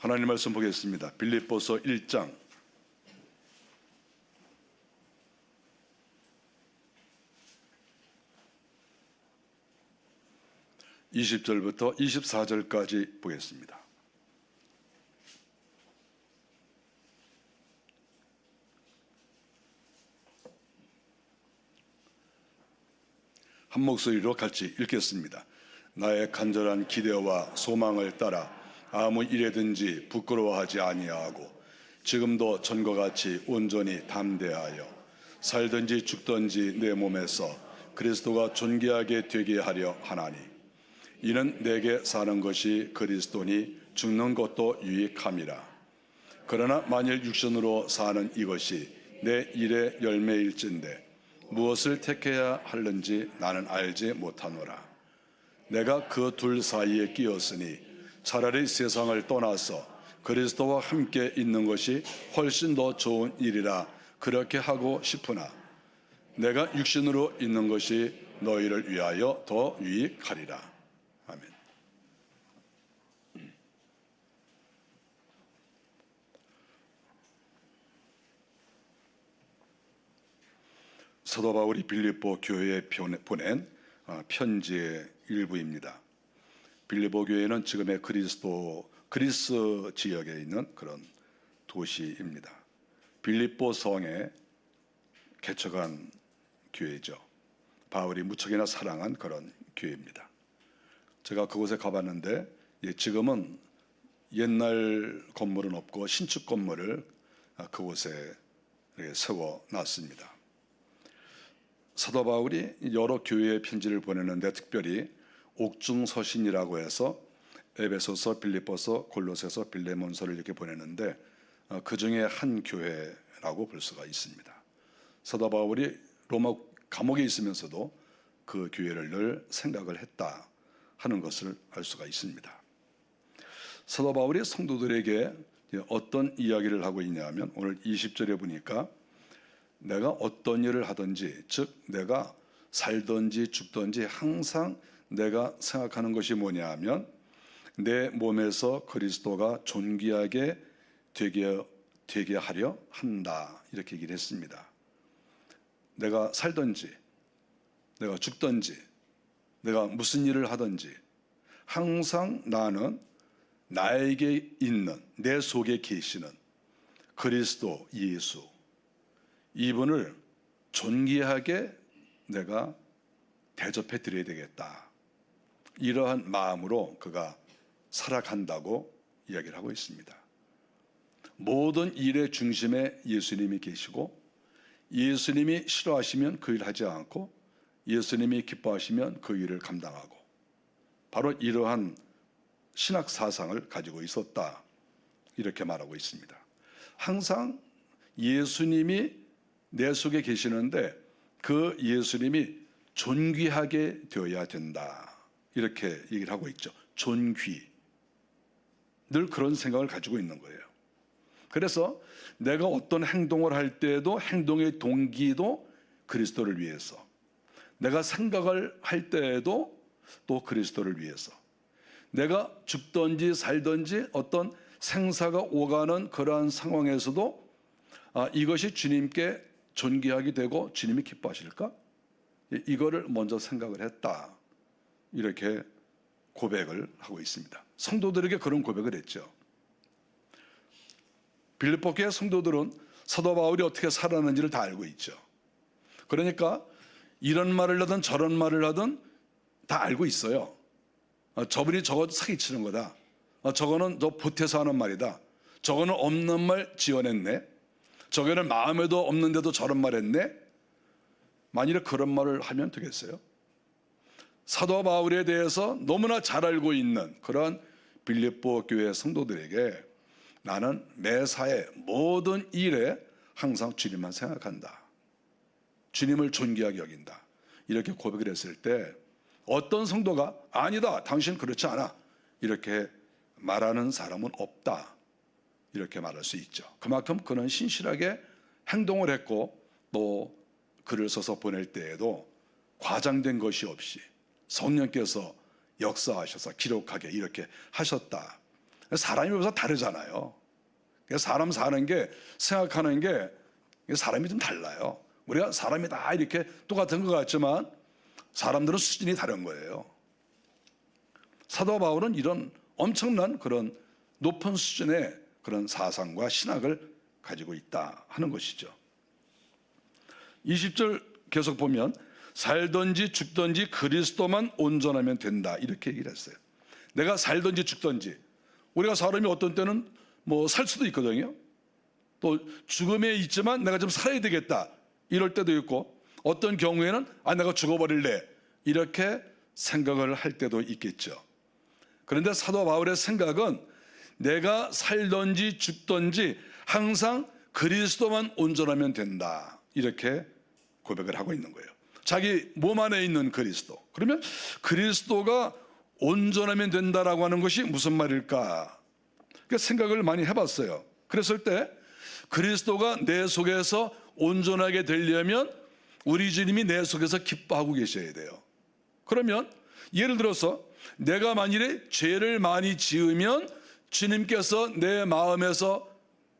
하나님 말씀 보겠습니다. 빌립보서 1장 20절부터 24절까지 보겠습니다. 한 목소리로 같이 읽겠습니다. 나의 간절한 기대와 소망을 따라 아무 일에든지 부끄러워하지 아니하고 지금도 전과 같이 온전히 담대하여 살든지 죽든지 내 몸에서 그리스도가 존귀하게 되게 하려 하나니 이는 내게 사는 것이 그리스도니 죽는 것도 유익함이라. 그러나 만일 육신으로 사는 이것이 내 일의 열매일진데 무엇을 택해야 하는지 나는 알지 못하노라. 내가 그 둘 사이에 끼었으니 차라리 세상을 떠나서 그리스도와 함께 있는 것이 훨씬 더 좋은 일이라 그렇게 하고 싶으나 내가 육신으로 있는 것이 너희를 위하여 더 유익하리라. 아멘. 사도 바울이 빌립보 교회에 보낸 편지의 일부입니다. 빌립보 교회는 지금의 그리스 지역에 있는 그런 도시입니다. 빌립보 성에 개척한 교회죠. 바울이 무척이나 사랑한 그런 교회입니다. 제가 그곳에 가봤는데 지금은 옛날 건물은 없고 신축 건물을 그곳에 세워놨습니다. 사도 바울이 여러 교회에 편지를 보내는데 특별히 옥중서신이라고 해서 에베소서, 빌립보서, 골로새서, 빌레몬서를 이렇게 보내는데 그 중에 한 교회라고 볼 수가 있습니다. 사도 바울이 로마 감옥에 있으면서도 그 교회를 늘 생각을 했다 하는 것을 알 수가 있습니다. 사도 바울이 성도들에게 어떤 이야기를 하고 있냐면 오늘 20절에 보니까 내가 어떤 일을 하든지, 즉 내가 살든지 죽든지 항상 내가 생각하는 것이 뭐냐 하면 내 몸에서 그리스도가 존귀하게 되게 하려 한다, 이렇게 얘기를 했습니다. 내가 살든지 내가 죽든지 내가 무슨 일을 하든지 항상 나는 나에게 있는, 내 속에 계시는 그리스도 예수, 이분을 존귀하게 내가 대접해 드려야 되겠다, 이러한 마음으로 그가 살아간다고 이야기를 하고 있습니다. 모든 일의 중심에 예수님이 계시고 예수님이 싫어하시면 그 일을 하지 않고 예수님이 기뻐하시면 그 일을 감당하고, 바로 이러한 신학 사상을 가지고 있었다, 이렇게 말하고 있습니다. 항상 예수님이 내 속에 계시는데 그 예수님이 존귀하게 되어야 된다, 이렇게 얘기를 하고 있죠. 존귀, 늘 그런 생각을 가지고 있는 거예요. 그래서 내가 어떤 행동을 할 때에도 행동의 동기도 그리스도를 위해서, 내가 생각을 할 때에도 또 그리스도를 위해서, 내가 죽든지 살든지 어떤 생사가 오가는 그러한 상황에서도 이것이 주님께 존귀하게 되고 주님이 기뻐하실까? 이거를 먼저 생각을 했다, 이렇게 고백을 하고 있습니다. 성도들에게 그런 고백을 했죠. 빌립보 교회 성도들은 사도 바울이 어떻게 살았는지를 다 알고 있죠. 그러니까 이런 말을 하든 저런 말을 하든 다 알고 있어요. 저분이 저거 사기치는 거다, 저거는 저 보태서 하는 말이다, 저거는 없는 말 지어냈네, 저거는 마음에도 없는데도 저런 말 했네. 만일에 그런 말을 하면 되겠어요? 사도 바울에 대해서 너무나 잘 알고 있는 그런 빌립보 교회 성도들에게 나는 매사에 모든 일에 항상 주님만 생각한다, 주님을 존귀하게 여긴다, 이렇게 고백을 했을 때 어떤 성도가 아니다, 당신 그렇지 않아, 이렇게 말하는 사람은 없다, 이렇게 말할 수 있죠. 그만큼 그는 신실하게 행동을 했고 또 글을 써서 보낼 때에도 과장된 것이 없이 성령께서 역사하셔서 기록하게 이렇게 하셨다, 사람이 벌써 다르잖아요. 사람 사는 게, 생각하는 게 사람이 좀 달라요. 우리가 사람이 다 이렇게 똑같은 것 같지만 사람들은 수준이 다른 거예요. 사도 바울은 이런 엄청난 그런 높은 수준의 그런 사상과 신학을 가지고 있다 하는 것이죠. 20절 계속 보면 살든지 죽든지 그리스도만 온전하면 된다 이렇게 얘기를 했어요. 내가 살든지 죽든지, 우리가 사람이 어떤 때는 뭐 살 수도 있거든요. 또 죽음에 있지만 내가 좀 살아야 되겠다 이럴 때도 있고, 어떤 경우에는 내가 죽어버릴래 이렇게 생각을 할 때도 있겠죠. 그런데 사도 바울의 생각은 내가 살든지 죽든지 항상 그리스도만 온전하면 된다 이렇게 고백을 하고 있는 거예요. 자기 몸 안에 있는 그리스도. 그러면 그리스도가 온전하면 된다라고 하는 것이 무슨 말일까? 생각을 많이 해봤어요. 그랬을 때 그리스도가 내 속에서 온전하게 되려면 우리 주님이 내 속에서 기뻐하고 계셔야 돼요. 그러면 예를 들어서 내가 만일에 죄를 많이 지으면 주님께서 내 마음에서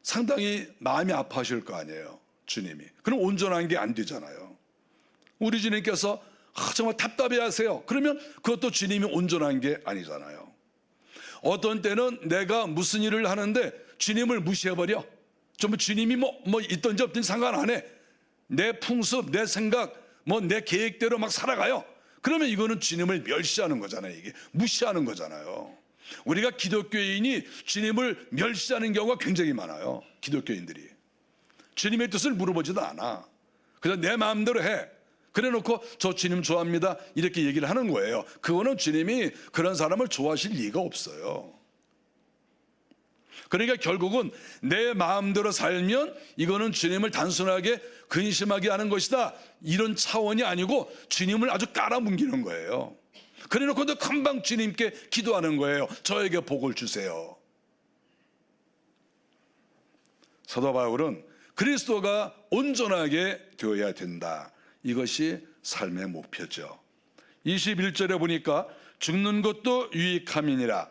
상당히 마음이 아파하실 거 아니에요. 주님이. 그럼 온전한 게 안 되잖아요. 우리 주님께서 정말 답답해 하세요. 그러면 그것도 주님이 온전한 게 아니잖아요. 어떤 때는 내가 무슨 일을 하는데 주님을 무시해버려. 좀 주님이 뭐 있든지 없든지 상관 안 해. 내 풍습, 내 생각, 내 계획대로 막 살아가요. 그러면 이거는 주님을 멸시하는 거잖아요. 이게 무시하는 거잖아요. 우리가 기독교인이 주님을 멸시하는 경우가 굉장히 많아요. 기독교인들이 주님의 뜻을 물어보지도 않아. 그냥 내 마음대로 해. 그래 놓고 저 주님 좋아합니다 이렇게 얘기를 하는 거예요. 그거는 주님이 그런 사람을 좋아하실 리가 없어요. 그러니까 결국은 내 마음대로 살면 이거는 주님을 단순하게 근심하게 하는 것이다 이런 차원이 아니고 주님을 아주 깔아뭉개는 거예요. 그래 놓고도 금방 주님께 기도하는 거예요. 저에게 복을 주세요. 사도 바울은 그리스도가 온전하게 되어야 된다. 이것이 삶의 목표죠. 21절에 보니까 죽는 것도 유익함이니라.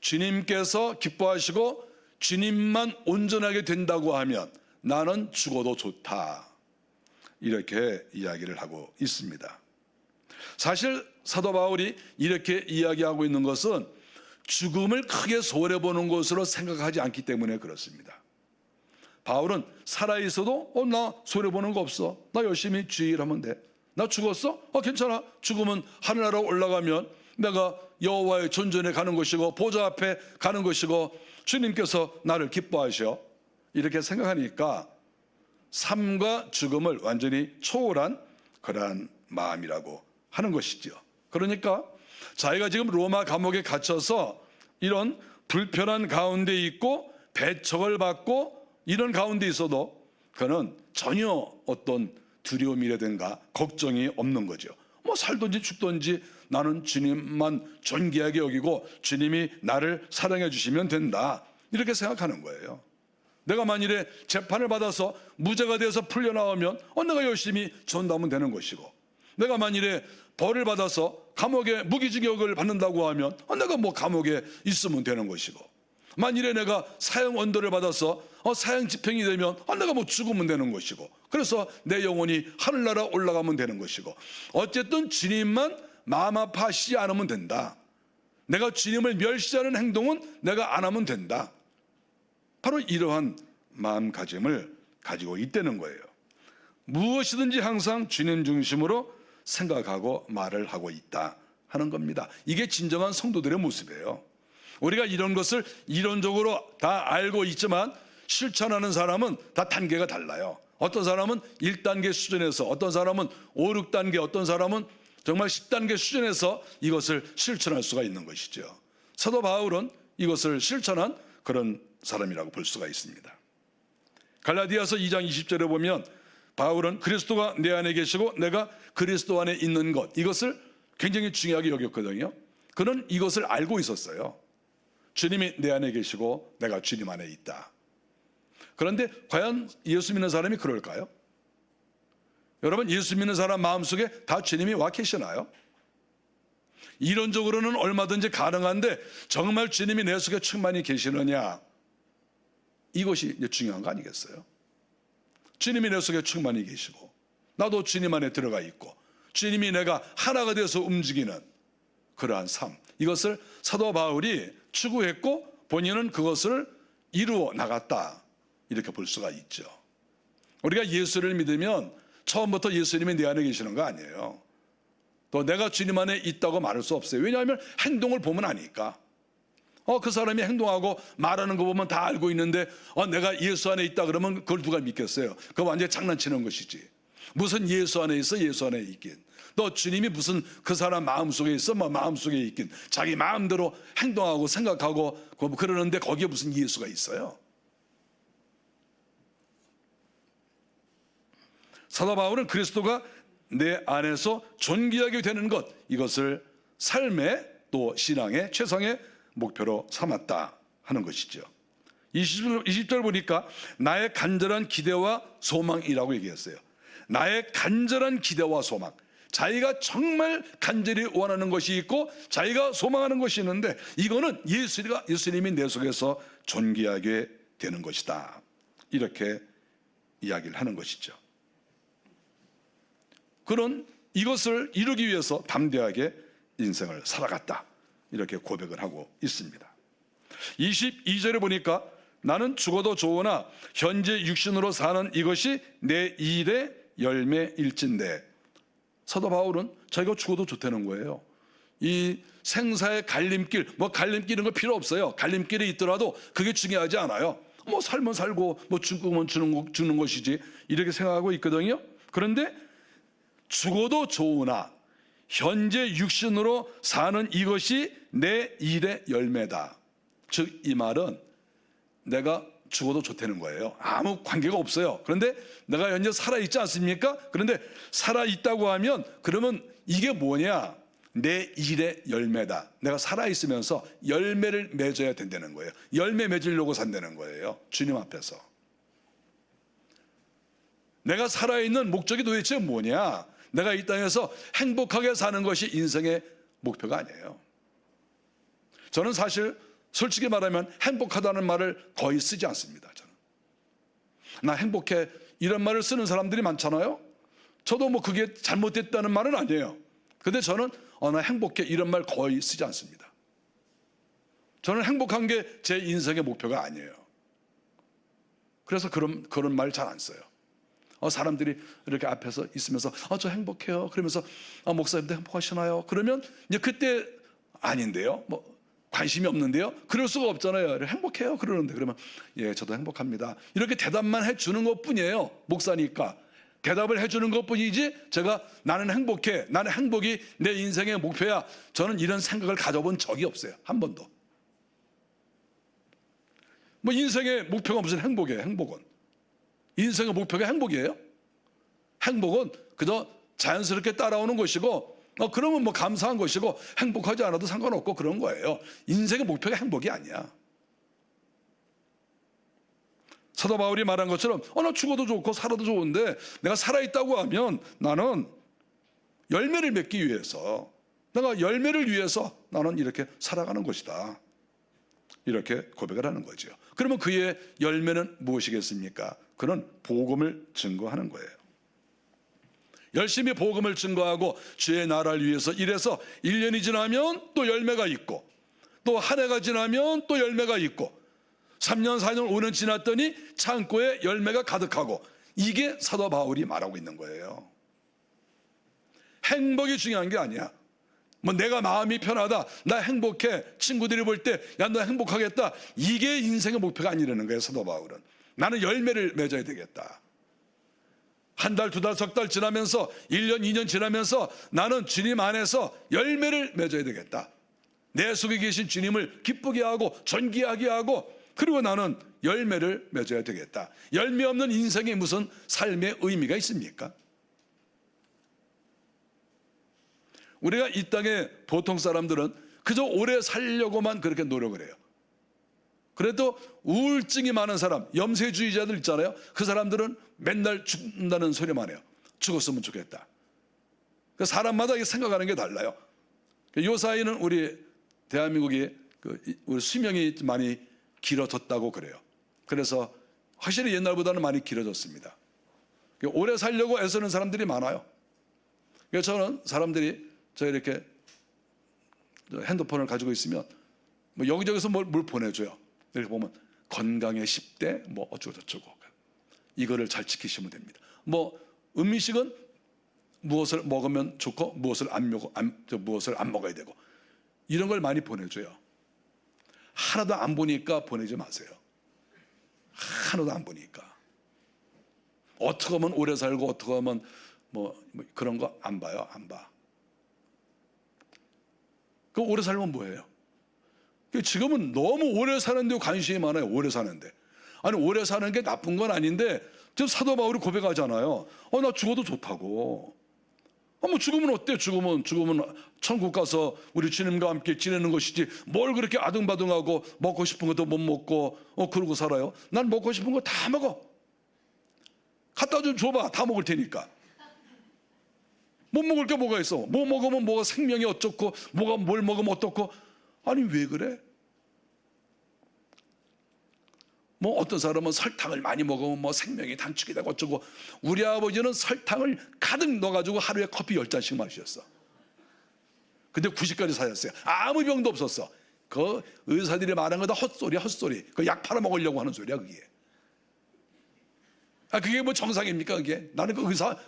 주님께서 기뻐하시고 주님만 온전하게 된다고 하면 나는 죽어도 좋다. 이렇게 이야기를 하고 있습니다. 사실 사도 바울이 이렇게 이야기하고 있는 것은 죽음을 크게 손해보는 것으로 생각하지 않기 때문에 그렇습니다. 바울은 살아있어도 나 손해보는 거 없어. 나 열심히 주일하면 돼. 나 죽었어? 괜찮아. 죽으면 하늘나라 올라가면 내가 여호와의 존전에 가는 것이고 보좌 앞에 가는 것이고 주님께서 나를 기뻐하셔. 이렇게 생각하니까 삶과 죽음을 완전히 초월한 그러한 마음이라고 하는 것이죠. 그러니까 자기가 지금 로마 감옥에 갇혀서 이런 불편한 가운데 있고 배척을 받고 이런 가운데 있어도 그는 전혀 어떤 두려움이라든가 걱정이 없는 거죠. 살든지 죽든지 나는 주님만 존귀하게 여기고 주님이 나를 사랑해 주시면 된다 이렇게 생각하는 거예요. 내가 만일에 재판을 받아서 무죄가 돼서 풀려나오면 내가 열심히 전담하면 되는 것이고, 내가 만일에 벌을 받아서 감옥에 무기징역을 받는다고 하면 내가 감옥에 있으면 되는 것이고, 만일에 내가 사형 언도를 받아서 사형 집행이 되면 내가 죽으면 되는 것이고, 그래서 내 영혼이 하늘나라 올라가면 되는 것이고, 어쨌든 주님만 마음 아파하시지 않으면 된다. 내가 주님을 멸시하는 행동은 내가 안 하면 된다. 바로 이러한 마음가짐을 가지고 있다는 거예요. 무엇이든지 항상 주님 중심으로 생각하고 말을 하고 있다 하는 겁니다. 이게 진정한 성도들의 모습이에요. 우리가 이런 것을 이론적으로 다 알고 있지만 실천하는 사람은 다 단계가 달라요. 어떤 사람은 1단계 수준에서, 어떤 사람은 5, 6단계, 어떤 사람은 정말 10단계 수준에서 이것을 실천할 수가 있는 것이죠. 사도 바울은 이것을 실천한 그런 사람이라고 볼 수가 있습니다. 갈라디아서 2장 20절에 보면 바울은 그리스도가 내 안에 계시고 내가 그리스도 안에 있는 것, 이것을 굉장히 중요하게 여겼거든요. 그는 이것을 알고 있었어요. 주님이 내 안에 계시고 내가 주님 안에 있다. 그런데 과연 예수 믿는 사람이 그럴까요? 여러분, 예수 믿는 사람 마음속에 다 주님이 와 계시나요? 이론적으로는 얼마든지 가능한데 정말 주님이 내 속에 충만히 계시느냐, 이것이 이제 중요한 거 아니겠어요? 주님이 내 속에 충만히 계시고 나도 주님 안에 들어가 있고 주님이 내가 하나가 되어서 움직이는 그러한 삶, 이것을 사도 바울이 추구했고 본인은 그것을 이루어 나갔다, 이렇게 볼 수가 있죠. 우리가 예수를 믿으면 처음부터 예수님이 내 안에 계시는 거 아니에요. 또 내가 주님 안에 있다고 말할 수 없어요. 왜냐하면 행동을 보면 아니까. 그 사람이 행동하고 말하는 거 보면 다 알고 있는데 내가 예수 안에 있다 그러면 그걸 누가 믿겠어요? 그거 완전히 장난치는 것이지. 무슨 예수 안에 있어? 예수 안에 있긴. 또 주님이 무슨 그 사람 마음속에 있어? 뭐 마음속에 있긴. 자기 마음대로 행동하고 생각하고 그러는데 거기에 무슨 예수가 있어요? 사도 바울은 그리스도가 내 안에서 존귀하게 되는 것, 이것을 삶의 또 신앙의 최상의 목표로 삼았다 하는 것이죠. 20절 보니까 나의 간절한 기대와 소망이라고 얘기했어요. 나의 간절한 기대와 소망. 자기가 정말 간절히 원하는 것이 있고 자기가 소망하는 것이 있는데 이거는 예수님이 내 속에서 존귀하게 되는 것이다, 이렇게 이야기를 하는 것이죠. 그런 이것을 이루기 위해서 담대하게 인생을 살아갔다, 이렇게 고백을 하고 있습니다. 22절에 보니까 나는 죽어도 좋으나 현재 육신으로 사는 이것이 내 일의 열매일진데, 사도 바울은 자기가 죽어도 좋다는 거예요. 이 생사의 갈림길, 갈림길은 거 필요 없어요. 갈림길에 있더라도 그게 중요하지 않아요. 살면 살고 죽으면 죽는 것이지, 이렇게 생각하고 있거든요. 그런데 죽어도 좋으나 현재 육신으로 사는 이것이 내 일의 열매다. 즉 이 말은 내가 죽어도 좋다는 거예요. 아무 관계가 없어요. 그런데 내가 현재 살아있지 않습니까? 그런데 살아있다고 하면 그러면 이게 뭐냐? 내 일의 열매다. 내가 살아있으면서 열매를 맺어야 된다는 거예요. 열매 맺으려고 산다는 거예요. 주님 앞에서. 내가 살아있는 목적이 도대체 뭐냐? 내가 이 땅에서 행복하게 사는 것이 인생의 목표가 아니에요. 저는 사실 솔직히 말하면 행복하다는 말을 거의 쓰지 않습니다. 저는. 나 행복해, 이런 말을 쓰는 사람들이 많잖아요. 저도 그게 잘못됐다는 말은 아니에요. 근데 저는 나 행복해, 이런 말 거의 쓰지 않습니다. 저는 행복한 게 제 인생의 목표가 아니에요. 그래서 그런 말 잘 안 써요. 사람들이 이렇게 앞에서 있으면서 저 행복해요, 그러면서 목사님도 행복하시나요? 그러면 이제 그때 아닌데요, 관심이 없는데요, 그럴 수가 없잖아요. 행복해요 그러는데, 그러면 예, 저도 행복합니다, 이렇게 대답만 해주는 것 뿐이에요. 목사니까 대답을 해주는 것 뿐이지, 제가 나는 행복해, 나는 행복이 내 인생의 목표야, 저는 이런 생각을 가져본 적이 없어요. 한 번도. 인생의 목표가 무슨 행복이에요? 행복은 인생의 목표가 행복이에요? 행복은 그저 자연스럽게 따라오는 것이고, 그러면 감사한 것이고, 행복하지 않아도 상관없고 그런 거예요. 인생의 목표가 행복이 아니야. 사도 바울이 말한 것처럼 나 죽어도 좋고 살아도 좋은데 내가 살아있다고 하면 나는 열매를 맺기 위해서, 내가 열매를 위해서 나는 이렇게 살아가는 것이다, 이렇게 고백을 하는 거죠. 그러면 그의 열매는 무엇이겠습니까? 그는 복음을 증거하는 거예요. 열심히 복음을 증거하고 주의 나라를 위해서 일해서 1년이 지나면 또 열매가 있고, 또 한 해가 지나면 또 열매가 있고, 3년, 4년, 5년 지났더니 창고에 열매가 가득하고, 이게 사도 바울이 말하고 있는 거예요. 행복이 중요한 게 아니야. 내가 마음이 편하다, 나 행복해, 친구들이 볼 때 야 너 행복하겠다, 이게 인생의 목표가 아니라는 거예요. 사도 바울은 나는 열매를 맺어야 되겠다. 한 달, 두 달, 석 달 지나면서 1년, 2년 지나면서 나는 주님 안에서 열매를 맺어야 되겠다. 내 속에 계신 주님을 기쁘게 하고 존귀하게 하고, 그리고 나는 열매를 맺어야 되겠다. 열매 없는 인생에 무슨 삶의 의미가 있습니까? 우리가 이 땅에 보통 사람들은 그저 오래 살려고만 그렇게 노력을 해요. 그래도 우울증이 많은 사람, 염세주의자들 있잖아요. 그 사람들은 맨날 죽는다는 소리만 해요. 죽었으면 좋겠다. 사람마다 생각하는 게 달라요. 이 사이는 우리 대한민국이 우리 수명이 많이 길어졌다고 그래요. 그래서 확실히 옛날보다는 많이 길어졌습니다. 오래 살려고 애쓰는 사람들이 많아요. 그래서 저는 사람들이 저 이렇게 핸드폰을 가지고 있으면 뭐 여기저기서 뭘 보내줘요. 이렇게 보면 건강의 10대 뭐 어쩌고저쩌고 이거를 잘 지키시면 됩니다. 뭐 음식은 무엇을 먹으면 좋고 무엇을 안 먹어야 되고 이런 걸 많이 보내줘요. 하나도 안 보니까 보내지 마세요. 하나도 안 보니까. 어떻게 하면 오래 살고 어떻게 하면 뭐 그런 거 안 봐요. 안 봐. 그 오래 살면 뭐예요? 지금은 너무 오래 사는데 관심이 많아요. 오래 사는데. 아니 오래 사는 게 나쁜 건 아닌데 지금 사도 바울이 고백하잖아요. 나 죽어도 좋다고. 뭐 죽으면 어때? 죽으면 천국 가서 우리 주님과 함께 지내는 것이지 뭘 그렇게 아등바등하고 먹고 싶은 것도 못 먹고 그러고 살아요. 난 먹고 싶은 거 다 먹어. 갖다 좀 줘봐. 다 먹을 테니까. 못 먹을 게 뭐가 있어? 뭐 먹으면 뭐가 생명이 어떻고 뭐가 뭘 먹으면 어떻고. 아니 왜 그래? 뭐 어떤 사람은 설탕을 많이 먹으면 뭐 생명이 단축이 되고 어쩌고. 우리 아버지는 설탕을 가득 넣어가지고 하루에 커피 10잔씩 마셨어. 근데 90까지 사셨어요. 아무 병도 없었어. 그 의사들이 말한 거 다 헛소리. 그 약 팔아 먹으려고 하는 소리야 그게. 그게 뭐 정상입니까 그게? 나는 그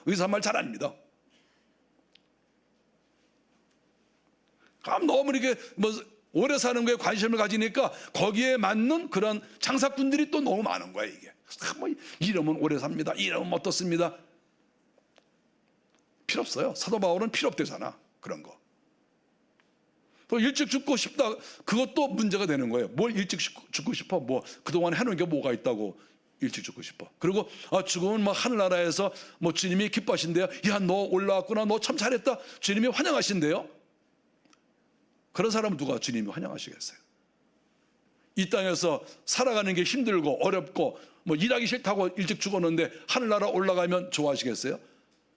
의사 말 잘 안 믿어. 그럼 너무 이렇게 뭐 오래 사는 거에 관심을 가지니까 거기에 맞는 그런 장사꾼들이 또 너무 많은 거야 이게. 뭐 이러면 오래 삽니다. 이러면 어떻습니다. 필요 없어요. 사도 바울은 필요 없대잖아 그런 거. 또 일찍 죽고 싶다 그것도 문제가 되는 거예요. 뭘 일찍 죽고 싶어? 뭐 그동안 해놓은 게 뭐가 있다고 일찍 죽고 싶어. 그리고 죽으면 뭐 하늘나라에서 뭐 주님이 기뻐하신대요. 야 너 올라왔구나. 너 참 잘했다. 주님이 환영하신대요. 그런 사람은 누가 주님이 환영하시겠어요? 이 땅에서 살아가는 게 힘들고 어렵고 뭐 일하기 싫다고 일찍 죽었는데 하늘나라 올라가면 좋아하시겠어요?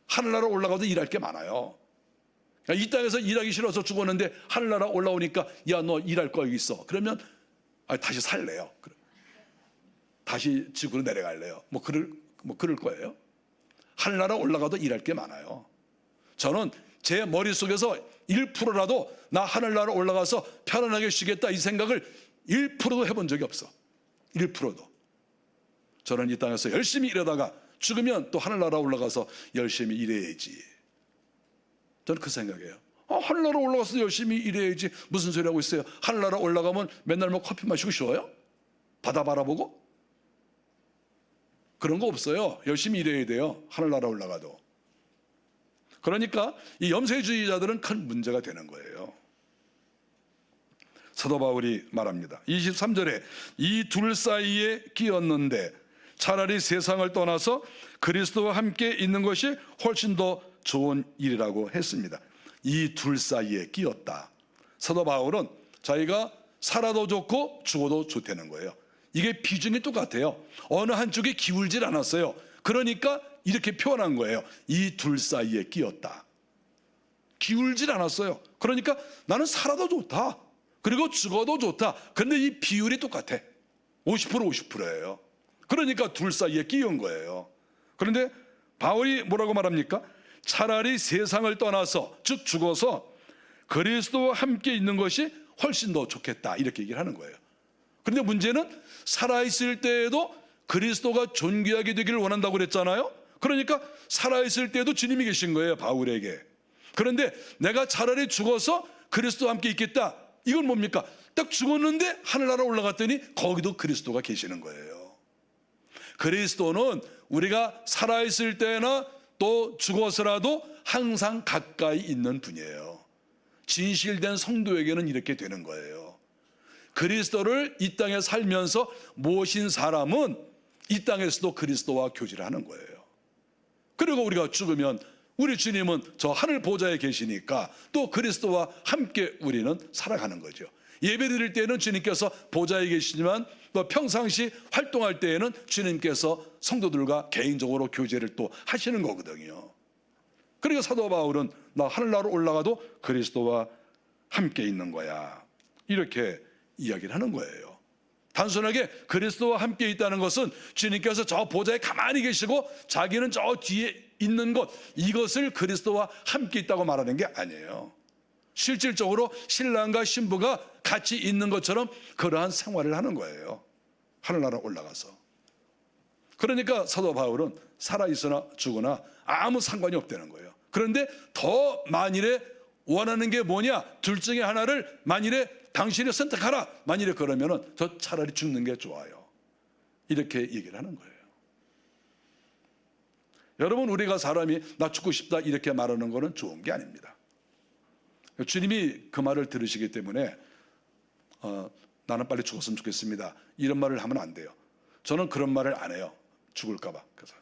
하늘나라 올라가도 일할 게 많아요. 이 땅에서 일하기 싫어서 죽었는데 하늘나라 올라오니까 야 너 일할 거 여기 있어. 그러면 다시 살래요. 다시 지구로 내려갈래요. 뭐 그럴 거예요. 하늘나라 올라가도 일할 게 많아요. 저는 제 머릿속에서 1%라도 나 하늘나라 올라가서 편안하게 쉬겠다 이 생각을 1%도 해본 적이 없어. 1%도. 저는 이 땅에서 열심히 일하다가 죽으면 또 하늘나라 올라가서 열심히 일해야지. 저는 그 생각이에요. 하늘나라 올라가서 열심히 일해야지. 무슨 소리 하고 있어요? 하늘나라 올라가면 맨날 뭐 커피 마시고 쉬어요? 바다 바라보고? 그런 거 없어요. 열심히 일해야 돼요. 하늘나라 올라가도. 그러니까 이 염세주의자들은 큰 문제가 되는 거예요. 사도 바울이 말합니다. 23절에 이 둘 사이에 끼었는데 차라리 세상을 떠나서 그리스도와 함께 있는 것이 훨씬 더 좋은 일이라고 했습니다. 이 둘 사이에 끼었다. 사도 바울은 자기가 살아도 좋고 죽어도 좋다는 거예요. 이게 비중이 똑같아요. 어느 한쪽에 기울질 않았어요. 그러니까 이렇게 표현한 거예요. 이 둘 사이에 끼었다. 기울질 않았어요. 그러니까 나는 살아도 좋다. 그리고 죽어도 좋다. 그런데 이 비율이 똑같아. 50% 50%예요. 그러니까 둘 사이에 끼운 거예요. 그런데 바울이 뭐라고 말합니까? 차라리 세상을 떠나서 즉 죽어서 그리스도와 함께 있는 것이 훨씬 더 좋겠다. 이렇게 얘기를 하는 거예요. 그런데 문제는 살아있을 때에도 그리스도가 존귀하게 되기를 원한다고 그랬잖아요. 그러니까 살아있을 때도 주님이 계신 거예요, 바울에게. 그런데 내가 차라리 죽어서 그리스도와 함께 있겠다. 이건 뭡니까? 딱 죽었는데 하늘나라 올라갔더니 거기도 그리스도가 계시는 거예요. 그리스도는 우리가 살아있을 때나 또 죽어서라도 항상 가까이 있는 분이에요. 진실된 성도에게는 이렇게 되는 거예요. 그리스도를 이 땅에 살면서 모신 사람은 이 땅에서도 그리스도와 교제를 하는 거예요. 그리고 우리가 죽으면 우리 주님은 저 하늘 보좌에 계시니까 또 그리스도와 함께 우리는 살아가는 거죠. 예배 드릴 때는 주님께서 보좌에 계시지만 또 평상시 활동할 때에는 주님께서 성도들과 개인적으로 교제를 또 하시는 거거든요. 그러니까 사도 바울은 나 하늘나라로 올라가도 그리스도와 함께 있는 거야. 이렇게 이야기를 하는 거예요. 단순하게 그리스도와 함께 있다는 것은 주님께서 저 보좌에 가만히 계시고 자기는 저 뒤에 있는 것, 이것을 그리스도와 함께 있다고 말하는 게 아니에요. 실질적으로 신랑과 신부가 같이 있는 것처럼 그러한 생활을 하는 거예요. 하늘나라 올라가서. 그러니까 사도 바울은 살아있으나 죽으나 아무 상관이 없다는 거예요. 그런데 더 만일에 원하는 게 뭐냐? 둘 중에 하나를 만일에 당신이 선택하라. 만일에 그러면은 저 차라리 죽는 게 좋아요. 이렇게 얘기를 하는 거예요. 여러분, 우리가 사람이 나 죽고 싶다 이렇게 말하는 거는 좋은 게 아닙니다. 주님이 그 말을 들으시기 때문에 나는 빨리 죽었으면 좋겠습니다. 이런 말을 하면 안 돼요. 저는 그런 말을 안 해요. 죽을까 봐. 그래서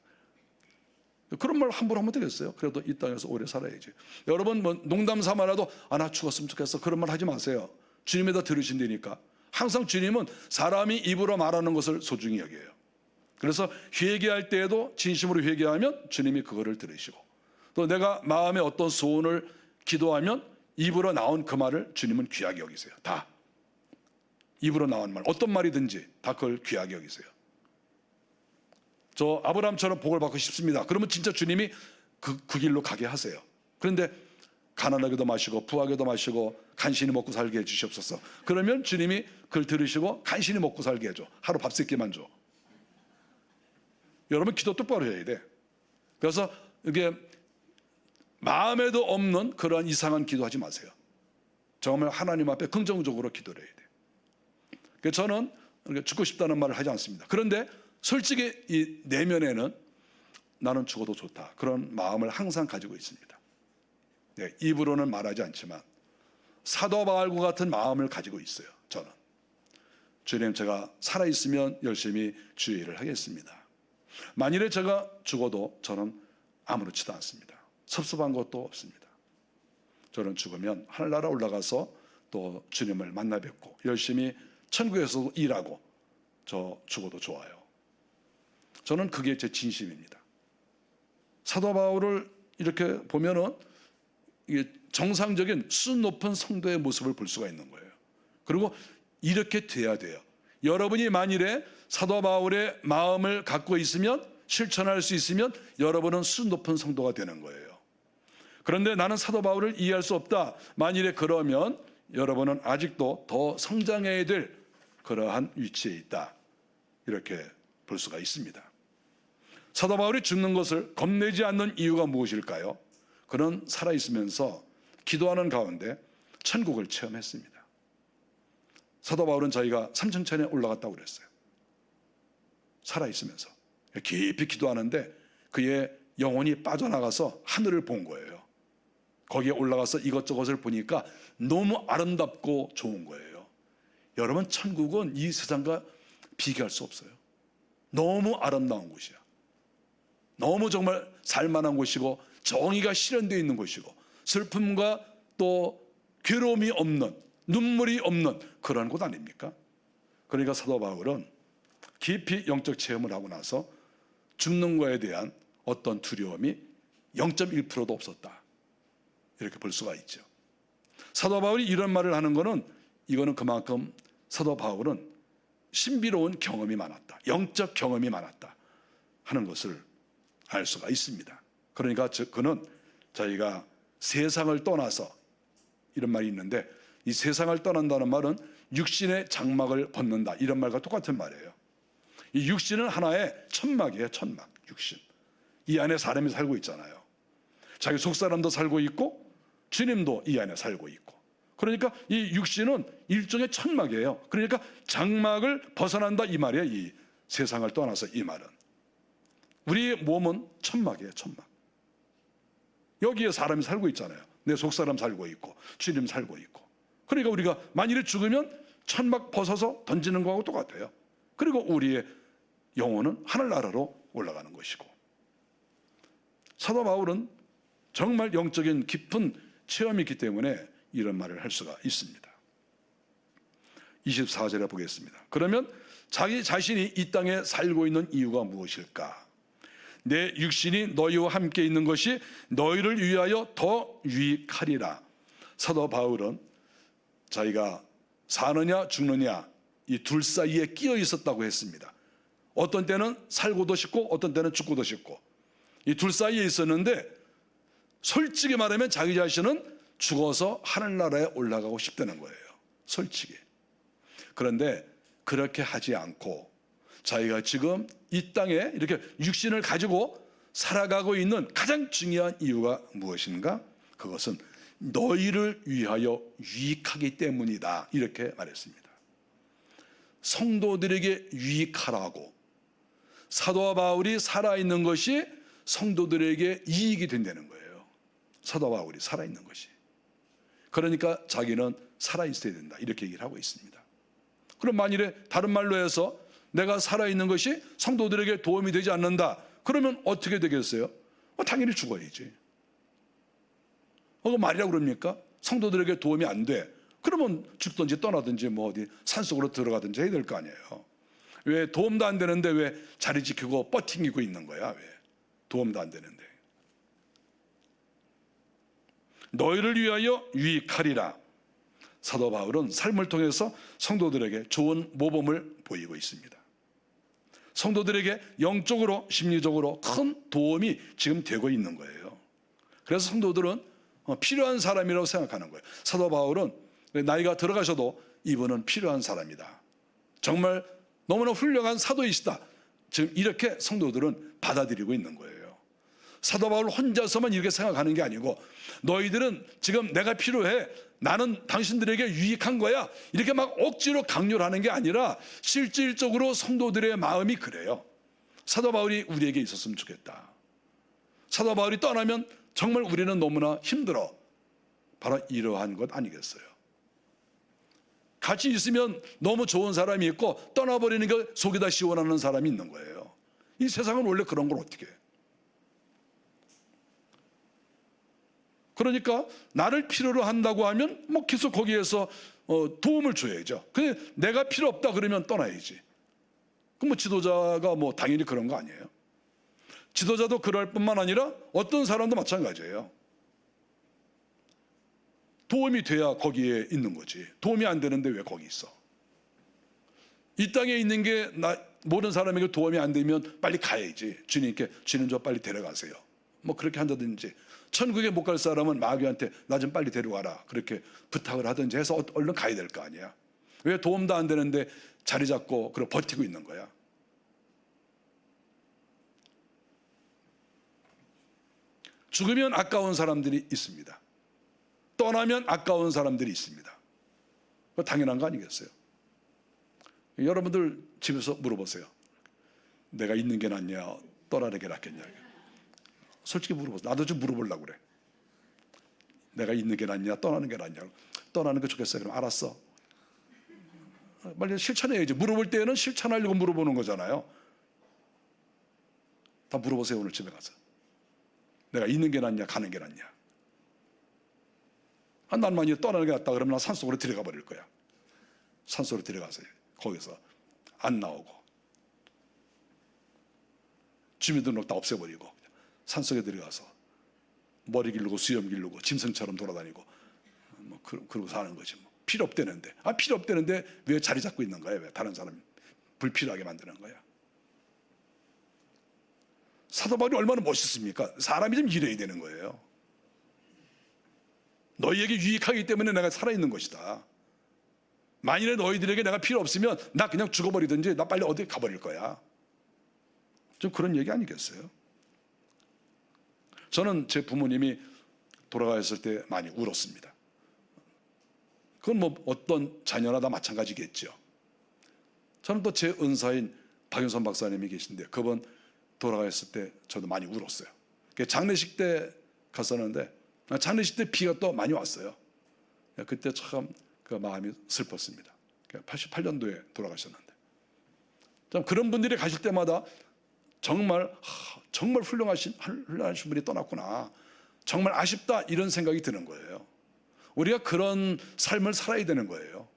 그런 말 함부로 하면 되겠어요? 그래도 이 땅에서 오래 살아야지. 여러분 뭐 농담 삼아라도 나 죽었으면 좋겠어. 그런 말 하지 마세요. 주님이 다 들으신다니까. 항상 주님은 사람이 입으로 말하는 것을 소중히 여겨요. 그래서 회개할 때에도 진심으로 회개하면 주님이 그거를 들으시고, 또 내가 마음에 어떤 소원을 기도하면 입으로 나온 그 말을 주님은 귀하게 여기세요. 다 입으로 나온 말, 어떤 말이든지 다 그걸 귀하게 여기세요. 저 아브라함처럼 복을 받고 싶습니다. 그러면 진짜 주님이 그 길로 가게 하세요. 그런데 가난하게도 마시고 부하게도 마시고 간신히 먹고 살게 해주시옵소서. 그러면 주님이 그걸 들으시고 간신히 먹고 살게 해줘. 하루 밥 3끼만 줘. 여러분 기도 똑바로 해야 돼. 그래서 이게 마음에도 없는 그런 이상한 기도하지 마세요. 정말 하나님 앞에 긍정적으로 기도를 해야 돼요. 그래서 저는 죽고 싶다는 말을 하지 않습니다. 그런데 솔직히 이 내면에는 나는 죽어도 좋다, 그런 마음을 항상 가지고 있습니다. 네, 입으로는 말하지 않지만 사도 바울과 같은 마음을 가지고 있어요. 저는 주님, 제가 살아있으면 열심히 주의 일을 하겠습니다. 만일에 제가 죽어도 저는 아무렇지도 않습니다. 섭섭한 것도 없습니다. 저는 죽으면 하늘나라 올라가서 또 주님을 만나 뵙고 열심히 천국에서도 일하고 저 죽어도 좋아요. 저는 그게 제 진심입니다. 사도 바울을 이렇게 보면은 이게 정상적인 수준 높은 성도의 모습을 볼 수가 있는 거예요. 그리고 이렇게 돼야 돼요. 여러분이 만일에 사도 바울의 마음을 갖고 있으면, 실천할 수 있으면 여러분은 수준 높은 성도가 되는 거예요. 그런데 나는 사도 바울을 이해할 수 없다, 만일에 그러면 여러분은 아직도 더 성장해야 될 그러한 위치에 있다, 이렇게 볼 수가 있습니다. 사도 바울이 죽는 것을 겁내지 않는 이유가 무엇일까요? 그는 살아있으면서 기도하는 가운데 천국을 체험했습니다. 사도 바울은 저희가 삼층천에 올라갔다고 그랬어요. 살아있으면서 깊이 기도하는데 그의 영혼이 빠져나가서 하늘을 본 거예요. 거기에 올라가서 이것저것을 보니까 너무 아름답고 좋은 거예요. 여러분, 천국은 이 세상과 비교할 수 없어요. 너무 아름다운 곳이야. 너무 정말 살만한 곳이고 정의가 실현되어 있는 곳이고 슬픔과 또 괴로움이 없는, 눈물이 없는 그런 곳 아닙니까? 그러니까 사도 바울은 깊이 영적 체험을 하고 나서 죽는 거에 대한 어떤 두려움이 0.1%도 없었다, 이렇게 볼 수가 있죠. 사도 바울이 이런 말을 하는 거는, 이거는 그만큼 사도 바울은 신비로운 경험이 많았다, 영적 경험이 많았다 하는 것을 알 수가 있습니다. 그러니까 그는 저희가 세상을 떠나서, 이런 말이 있는데 이 세상을 떠난다는 말은 육신의 장막을 벗는다, 이런 말과 똑같은 말이에요. 이 육신은 하나의 천막이에요. 천막, 육신. 이 안에 사람이 살고 있잖아요. 자기 속사람도 살고 있고 주님도 이 안에 살고 있고, 그러니까 이 육신은 일종의 천막이에요. 그러니까 장막을 벗어난다 이 말이에요. 이 세상을 떠나서 이 말은. 우리의 몸은 천막이에요. 천막. 여기에 사람이 살고 있잖아요. 내 속사람 살고 있고 주님 살고 있고. 그러니까 우리가 만일에 죽으면 천막 벗어서 던지는 거하고 똑같아요. 그리고 우리의 영혼은 하늘나라로 올라가는 것이고. 사도 바울은 정말 영적인 깊은 체험이 있기 때문에 이런 말을 할 수가 있습니다. 24절에 보겠습니다. 그러면 자기 자신이 이 땅에 살고 있는 이유가 무엇일까? 내 육신이 너희와 함께 있는 것이 너희를 위하여 더 유익하리라. 사도 바울은 자기가 사느냐 죽느냐 이 둘 사이에 끼어 있었다고 했습니다. 어떤 때는 살고도 싶고 어떤 때는 죽고도 싶고 이 둘 사이에 있었는데 솔직히 말하면 자기 자신은 죽어서 하늘나라에 올라가고 싶다는 거예요. 솔직히. 그런데 그렇게 하지 않고 자기가 지금 이 땅에 이렇게 육신을 가지고 살아가고 있는 가장 중요한 이유가 무엇인가? 그것은 너희를 위하여 유익하기 때문이다. 이렇게 말했습니다. 성도들에게 유익하라고 사도 바울이 살아있는 것이 성도들에게 이익이 된다는 거예요. 사도 바울이 살아있는 것이. 그러니까 자기는 살아있어야 된다. 이렇게 얘기를 하고 있습니다. 그럼 만일에 다른 말로 해서 내가 살아있는 것이 성도들에게 도움이 되지 않는다. 그러면 어떻게 되겠어요? 당연히 죽어야지. 그거 말이라고 그럽니까? 성도들에게 도움이 안 돼. 그러면 죽든지 떠나든지 뭐 어디 산속으로 들어가든지 해야 될 거 아니에요. 왜 도움도 안 되는데 왜 자리 지키고 버팅기고 있는 거야? 왜 도움도 안 되는데. 너희를 위하여 유익하리라. 사도 바울은 삶을 통해서 성도들에게 좋은 모범을 보이고 있습니다. 성도들에게 영적으로 심리적으로 큰 도움이 지금 되고 있는 거예요. 그래서 성도들은 필요한 사람이라고 생각하는 거예요. 사도 바울은 나이가 들어가셔도 이분은 필요한 사람이다. 정말 너무나 훌륭한 사도이시다. 지금 이렇게 성도들은 받아들이고 있는 거예요. 사도 바울 혼자서만 이렇게 생각하는 게 아니고 너희들은 지금 내가 필요해. 나는 당신들에게 유익한 거야. 이렇게 막 억지로 강요를 하는 게 아니라 실질적으로 성도들의 마음이 그래요. 사도 바울이 우리에게 있었으면 좋겠다. 사도 바울이 떠나면 정말 우리는 너무나 힘들어. 바로 이러한 것 아니겠어요? 같이 있으면 너무 좋은 사람이 있고 떠나버리는 게 속이 다 시원하는 사람이 있는 거예요. 이 세상은 원래 그런 걸 어떻게 해? 그러니까 나를 필요로 한다고 하면 뭐 계속 거기에서 도움을 줘야죠. 근데 내가 필요 없다 그러면 떠나야지. 그럼 뭐 지도자가 뭐 당연히 그런 거 아니에요? 지도자도 그럴 뿐만 아니라 어떤 사람도 마찬가지예요. 도움이 돼야 거기에 있는 거지. 도움이 안 되는데 왜 거기 있어? 이 땅에 있는 게 모든 사람에게 도움이 안 되면 빨리 가야지. 주님께 주님 저 빨리 데려가세요. 뭐 그렇게 한다든지 천국에 못 갈 사람은 마귀한테 나 좀 빨리 데려와라 그렇게 부탁을 하든지 해서 얼른 가야 될 거 아니야. 왜 도움도 안 되는데 자리 잡고 그리고 버티고 있는 거야. 죽으면 아까운 사람들이 있습니다. 떠나면 아까운 사람들이 있습니다. 그거 당연한 거 아니겠어요? 여러분들 집에서 물어보세요. 내가 있는 게 낫냐 떠나는 게 낫겠냐. 솔직히 물어보세요. 나도 좀 물어보려고 그래. 내가 있는 게 낫냐 떠나는 게 낫냐. 떠나는 게 좋겠어요. 그럼 알았어. 빨리 실천해야지. 물어볼 때는 실천하려고 물어보는 거잖아요. 다 물어보세요. 오늘 집에 가서. 내가 있는 게 낫냐 가는 게 낫냐. 난 만약에 떠나는 게 낫다 그러면 난 산속으로 들어가 버릴 거야. 산속으로 들어가서 거기서 안 나오고 주민등록 다 없애버리고 산속에 들어가서 머리 기르고 수염 기르고 짐승처럼 돌아다니고 뭐 그러고 사는 거지 뭐. 필요 없대는데 필요 없대는데 왜 자리 잡고 있는 거야? 왜 다른 사람 불필요하게 만드는 거야? 사도 바울이 얼마나 멋있습니까? 사람이 좀 이래야 되는 거예요. 너희에게 유익하기 때문에 내가 살아있는 것이다. 만일에 너희들에게 내가 필요 없으면 나 그냥 죽어버리든지 나 빨리 어디 가버릴 거야. 좀 그런 얘기 아니겠어요? 저는 제 부모님이 돌아가셨을 때 많이 울었습니다. 그건 뭐 어떤 자녀나 다 마찬가지겠죠. 저는 또 제 은사인 박윤선 박사님이 계신데 그분 돌아가셨을 때 저도 많이 울었어요. 장례식 때 갔었는데 장례식 때 비가 또 많이 왔어요. 그때 참 그 마음이 슬펐습니다. 88년도에 돌아가셨는데 참 그런 분들이 가실 때마다 정말 훌륭하신 분이 떠났구나. 정말 아쉽다 이런 생각이 드는 거예요. 우리가 그런 삶을 살아야 되는 거예요.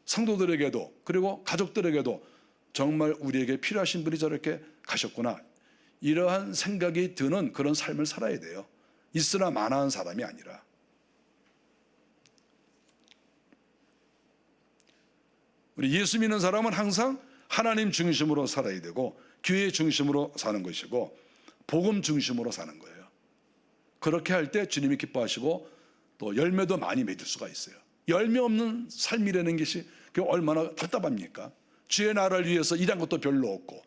성도들에게도 그리고 가족들에게도 정말 우리에게 필요하신 분이 저렇게 가셨구나. 이러한 생각이 드는 그런 삶을 살아야 돼요. 있으나 마나한 사람이 아니라. 우리 예수 믿는 사람은 항상 하나님 중심으로 살아야 되고 교회 중심으로 사는 것이고 복음 중심으로 사는 거예요. 그렇게 할 때 주님이 기뻐하시고 또 열매도 많이 맺을 수가 있어요. 열매 없는 삶이라는 것이 얼마나 답답합니까? 주의 나라를 위해서 일한 것도 별로 없고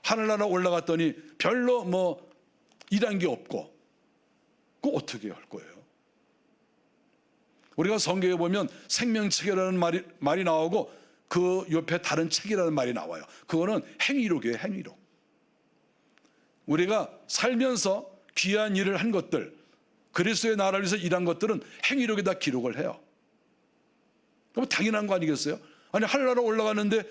하늘나라 올라갔더니 별로 일한 게 없고 그거 어떻게 할 거예요? 우리가 성경에 보면 생명책이라는 말이 나오고 그 옆에 다른 책이라는 말이 나와요. 그거는 행위록이에요. 행위록. 우리가 살면서 귀한 일을 한 것들, 그리스도의 나라를 위해서 일한 것들은 행위록에다 기록을 해요. 그럼 당연한 거 아니겠어요? 아니 하늘나라 올라갔는데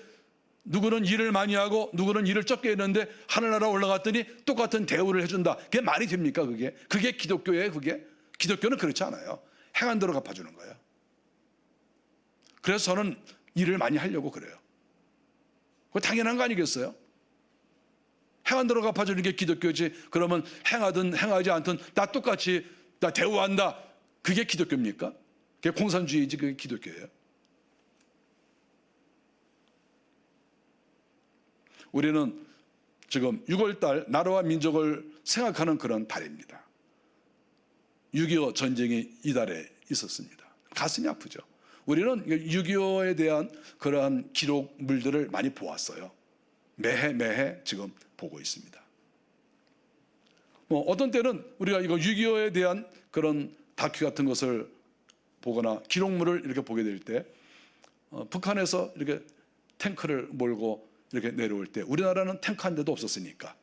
누구는 일을 많이 하고 누구는 일을 적게 했는데 하늘나라 올라갔더니 똑같은 대우를 해준다. 그게 말이 됩니까? 그게 기독교예요. 그게 기독교는 그렇지 않아요. 행한 대로 갚아주는 거예요. 그래서 저는 일을 많이 하려고 그래요. 그거 당연한 거 아니겠어요? 행한 대로 갚아주는 게 기독교지. 그러면 행하든 행하지 않든 다 똑같이 다 대우한다. 그게 기독교입니까? 그게 공산주의지. 그게 기독교예요. 우리는 지금 6월달 나라와 민족을 생각하는 그런 달입니다. 6.25 전쟁이 이달에 있었습니다. 가슴이 아프죠. 우리는 6.25에 대한 그러한 기록물들을 많이 보았어요. 매해 지금 보고 있습니다. 어떤 때는 우리가 이거 6.25에 대한 그런 다큐 같은 것을 보거나 기록물을 이렇게 보게 될 때 북한에서 이렇게 탱크를 몰고 이렇게 내려올 때 우리나라는 탱크 한 대도 없었으니까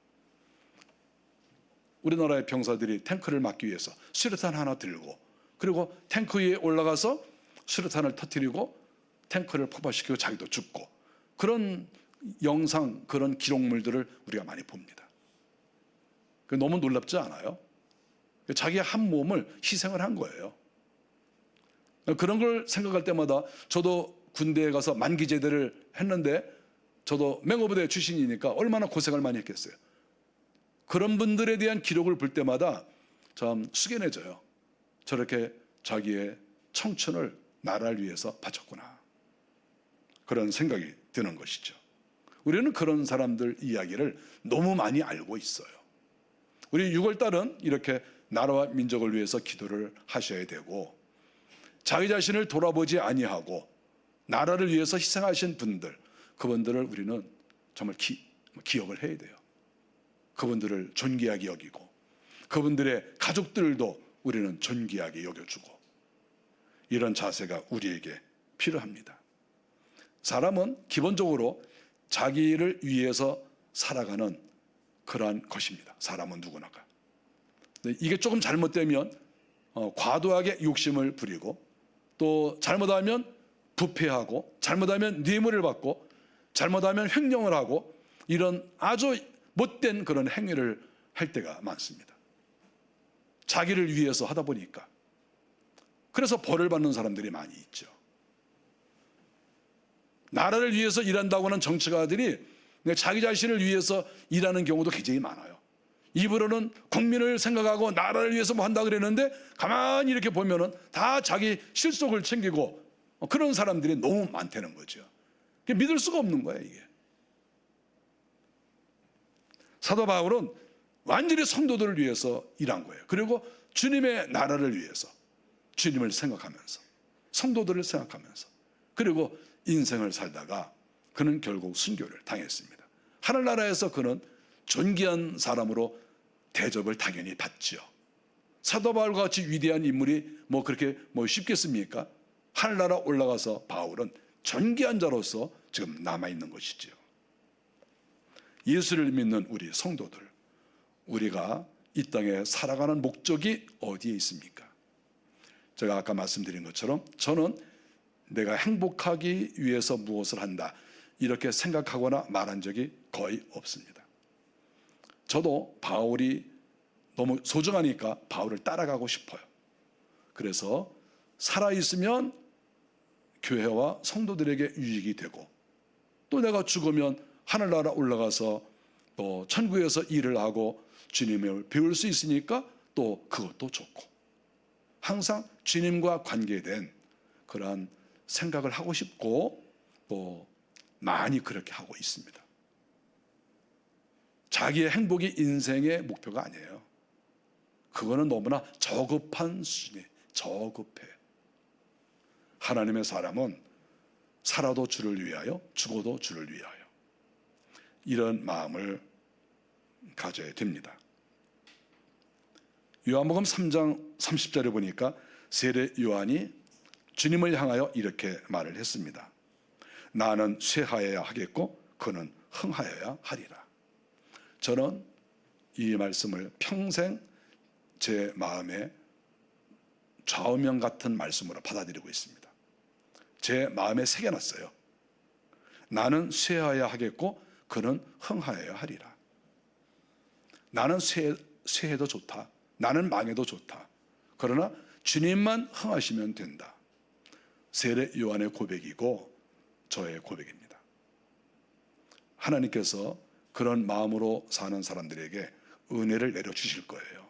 우리나라의 병사들이 탱크를 막기 위해서 수류탄 하나 들고 그리고 탱크 위에 올라가서 수류탄을 터뜨리고 탱크를 폭발시키고 자기도 죽고 그런 영상, 그런 기록물들을 우리가 많이 봅니다. 너무 놀랍지 않아요? 자기의 한 몸을 희생을 한 거예요. 그런 걸 생각할 때마다 저도 군대에 가서 만기제대를 했는데 저도 맹호부대 출신이니까 얼마나 고생을 많이 했겠어요. 그런 분들에 대한 기록을 볼 때마다 참 숙연해져요. 저렇게 자기의 청춘을 나라를 위해서 바쳤구나. 그런 생각이 드는 것이죠. 우리는 그런 사람들 이야기를 너무 많이 알고 있어요. 우리 6월달은 이렇게 나라와 민족을 위해서 기도를 하셔야 되고 자기 자신을 돌아보지 아니하고 나라를 위해서 희생하신 분들, 그분들을 우리는 정말 기억을 해야 돼요. 그분들을 존귀하게 여기고 그분들의 가족들도 우리는 존귀하게 여겨주고 이런 자세가 우리에게 필요합니다. 사람은 기본적으로 자기를 위해서 살아가는 그러한 것입니다. 사람은 누구나가. 이게 조금 잘못되면 과도하게 욕심을 부리고 또 잘못하면 부패하고 잘못하면 뇌물을 받고 잘못하면 횡령을 하고 이런 아주 못된 그런 행위를 할 때가 많습니다. 자기를 위해서 하다 보니까. 그래서 벌을 받는 사람들이 많이 있죠. 나라를 위해서 일한다고 하는 정치가들이 자기 자신을 위해서 일하는 경우도 굉장히 많아요. 입으로는 국민을 생각하고 나라를 위해서 뭐 한다 그랬는데 가만히 이렇게 보면은 다 자기 실속을 챙기고 그런 사람들이 너무 많다는 거죠. 믿을 수가 없는 거예요, 이게. 사도 바울은 완전히 성도들을 위해서 일한 거예요. 그리고 주님의 나라를 위해서 주님을 생각하면서 성도들을 생각하면서 그리고 인생을 살다가 그는 결국 순교를 당했습니다. 하늘나라에서 그는 존귀한 사람으로 대접을 당연히 받지요. 사도 바울과 같이 위대한 인물이 그렇게 쉽겠습니까? 하늘나라 올라가서 바울은 존귀한 자로서 지금 남아있는 것이지요. 예수를 믿는 우리 성도들, 우리가 이 땅에 살아가는 목적이 어디에 있습니까? 제가 아까 말씀드린 것처럼 저는 내가 행복하기 위해서 무엇을 한다 이렇게 생각하거나 말한 적이 거의 없습니다. 저도 바울이 너무 소중하니까 바울을 따라가고 싶어요. 그래서 살아있으면 교회와 성도들에게 유익이 되고 또 내가 죽으면 하늘나라 올라가서 또 천국에서 일을 하고 주님을 배울 수 있으니까 또 그것도 좋고 항상 주님과 관계된 그러한 생각을 하고 싶고 또 많이 그렇게 하고 있습니다. 자기의 행복이 인생의 목표가 아니에요. 그거는 너무나 저급한 수준이에요. 저급해. 하나님의 사람은 살아도 주를 위하여, 죽어도 주를 위하여, 이런 마음을 가져야 됩니다. 요한복음 3장 30절에 보니까 세례 요한이 주님을 향하여 이렇게 말을 했습니다. 나는 쇠하여야 하겠고 그는 흥하여야 하리라. 저는 이 말씀을 평생 제 마음에 좌우명 같은 말씀으로 받아들이고 있습니다. 제 마음에 새겨놨어요. 나는 쇠하여야 하겠고 그는 흥하여야 하리라. 나는 쇠해도 좋다. 나는 망해도 좋다. 그러나 주님만 흥하시면 된다. 세례 요한의 고백이고 저의 고백입니다. 하나님께서 그런 마음으로 사는 사람들에게 은혜를 내려주실 거예요.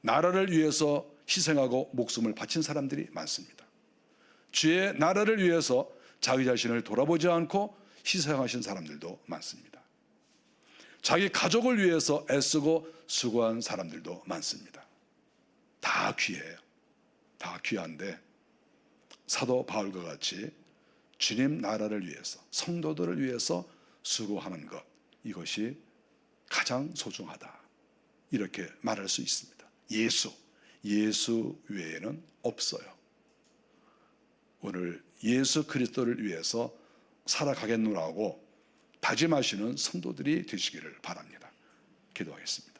나라를 위해서 희생하고 목숨을 바친 사람들이 많습니다. 주의 나라를 위해서 자기 자신을 돌아보지 않고 희생하신 사람들도 많습니다. 자기 가족을 위해서 애쓰고 수고한 사람들도 많습니다. 다 귀해요. 다 귀한데 사도 바울과 같이 주님 나라를 위해서, 성도들을 위해서 수고하는 것, 이것이 가장 소중하다, 이렇게 말할 수 있습니다. 예수 외에는 없어요. 오늘 예수 그리스도를 위해서 살아가겠노라고 다짐하시는 성도들이 되시기를 바랍니다. 기도하겠습니다.